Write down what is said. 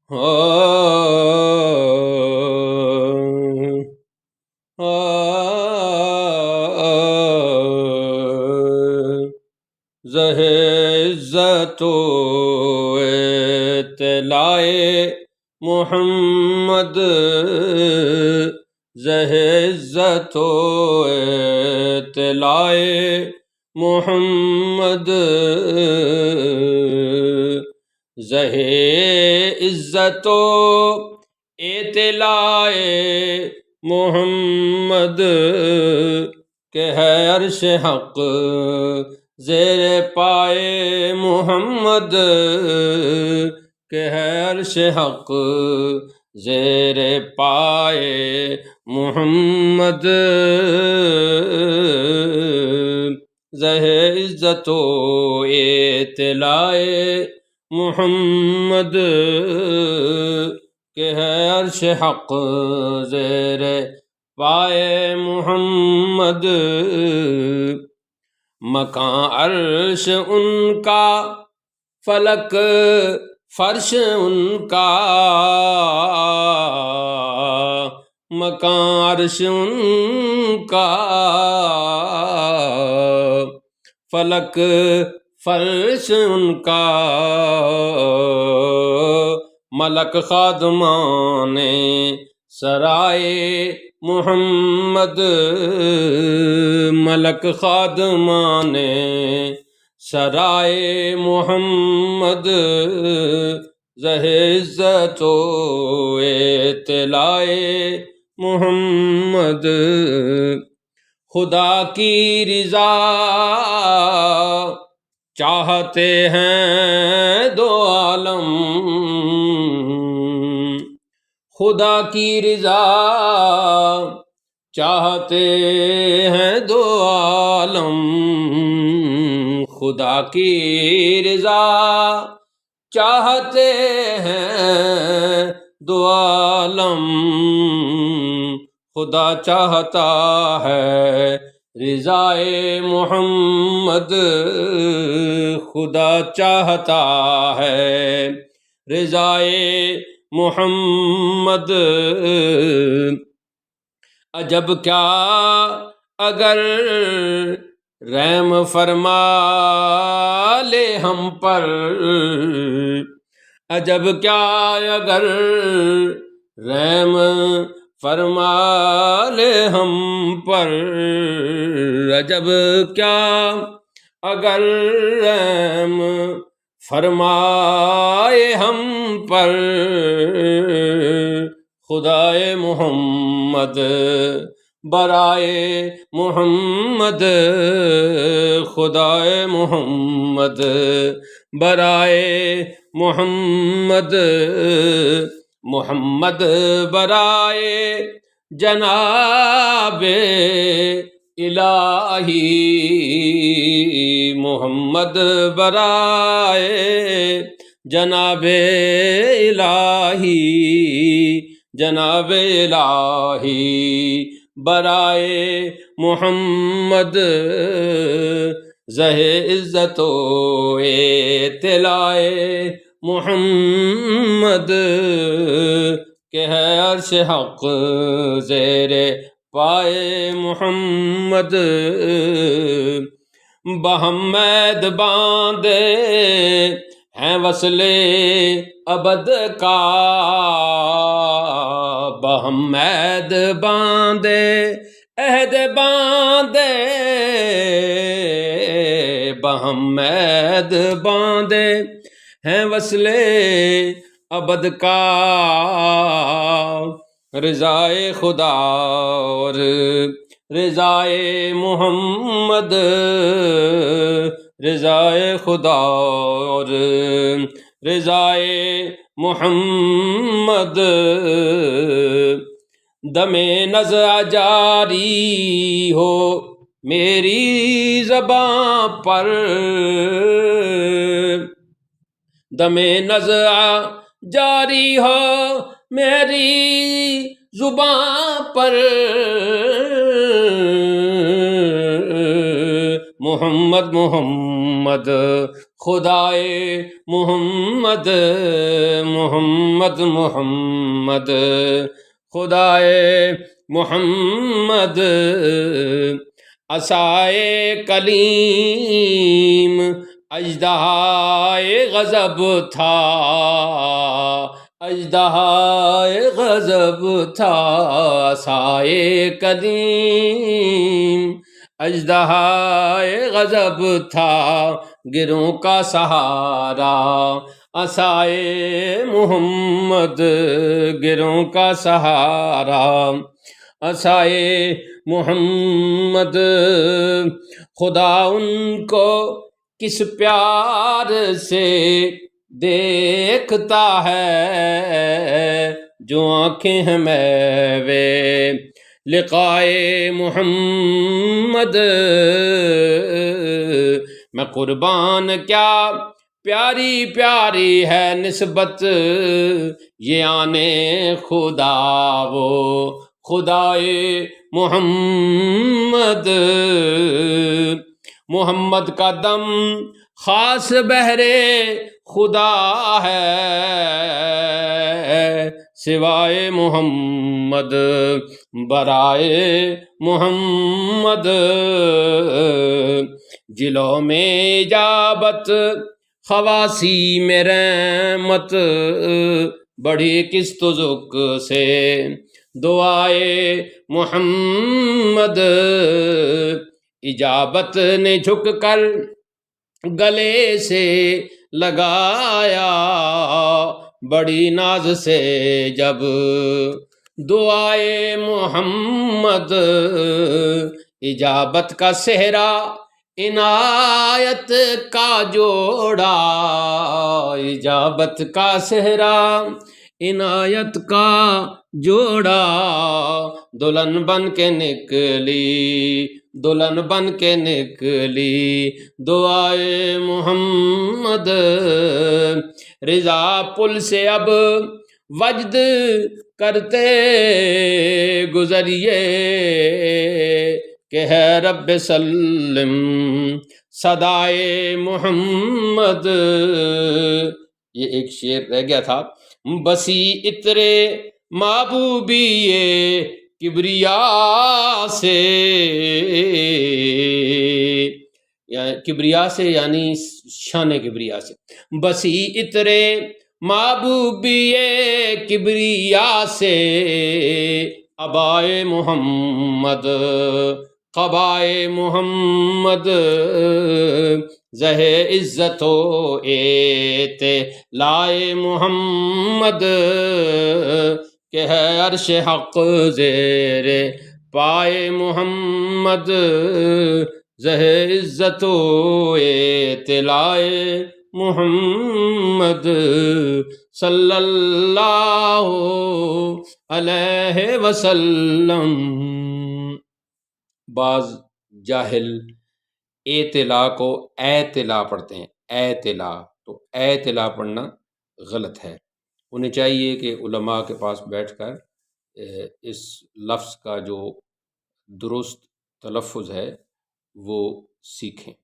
زہ عزت و اطلاع محمد، زہ عزت و اطلاع محمد، زہ عزت و اطلاع محمد، کہ ہے عرش حق زیر پائے محمد، کہ ہے عرش حق زیر پائے محمد، زہ عزت و اطلاع محمد، کہ ہے عرش حق زیر پائے محمد، مکان عرش ان کا، فلک فرش ان کا، مکان عرش ان کا، فلک فرش ان کا، ملک خادمان سرائے محمد، ملک خادمان سرائے محمد، زہ عزت و اطلاع محمد، خدا کی رضا چاہتے ہیں دو عالم، خدا کی رضا چاہتے ہیں دو عالم، خدا کی رضا چاہتے ہیں دو عالم، خدا چاہتا ہے رضائے محمد، خدا چاہتا ہے رضائے محمد، عجب کیا اگر رحم فرما لے ہم پر، عجب کیا اگر رحم فرما لے ہم پر، عجب کیا اگر رحم فرمائے ہم پر، خدائے محمد برائے محمد، خدائے محمد برائے محمد، محمد برائے جناب الہی، محمد برائے جناب الہی، جناب الہی برائے محمد، زہ عزت و اطلاع محمد، کہ ہے عرش حق زیر پائے محمد، بحمید باندھے ہیں وصلے ابد کا، بحمید باندھے عہد باندھے، بحمید باندھے ہیں وصلے ابد کا، رضائے خدا اور رضائے محمد، رضائے خدا اور رضائے محمد، دم نزع جاری ہو میری زباں پر، دم نزع جاری ہو میری زباں پر، محمد محمد خدائے محمد محمد محمد خدائے محمد عصائے کلیم اژدہائے غضب تھا، اژدہائے غضب تھا، عصائے کلیم اژدہائے غضب تھا، گروں کا سہارا عصائے محمد، گروں کا سہارا عصائے محمد۔ خدا ان کو کس پیار سے دیکھتا ہے جو آنکھیں ہیں میوے لقائے محمد۔ میں قربان کیا پیاری پیاری ہے نسبت یہ آنے خدا وہ خدائے محمد۔ محمد کا دم خاص بہرے خدا ہے، سوائے محمد برائے محمد۔ جلوں میں اجابت خواسی میں رحمت بڑھی کس تزک سے دعائے محمد۔ اجابت نے جھک کر گلے سے لگایا بڑی ناز سے جب دعائے محمد۔ اجابت کا صحرا عنایت کا جوڑا، اجابت کا صحرا عنایت کا جوڑا، دلہن بن کے نکلی، دلہن بن کے نکلی دعائے محمد۔ رضا پل سے اب وجد کرتے گزریے کہ ہے رب سلم صدائے محمد۔ یہ ایک شعر رہ گیا تھا، بسی اترے محبوبی کبریا سے، کبریا سے یعنی شان کبریا سے، بسی اترے محبوبی کبریا سے، ابائے محمد قبائے محمد، زہ عزت و اعتلائے محمد، کہ ہے عرش حق زیر پائے محمد، زہ عزت و اعتلائے محمد صلی اللہ علیہ وسلم۔ بعض جاہل اعتلا کو اعتلا پڑھتے ہیں، اعتلا، تو اعتلا پڑھنا غلط ہے۔ انہیں چاہیے کہ علماء کے پاس بیٹھ کر اس لفظ کا جو درست تلفظ ہے وہ سیکھیں۔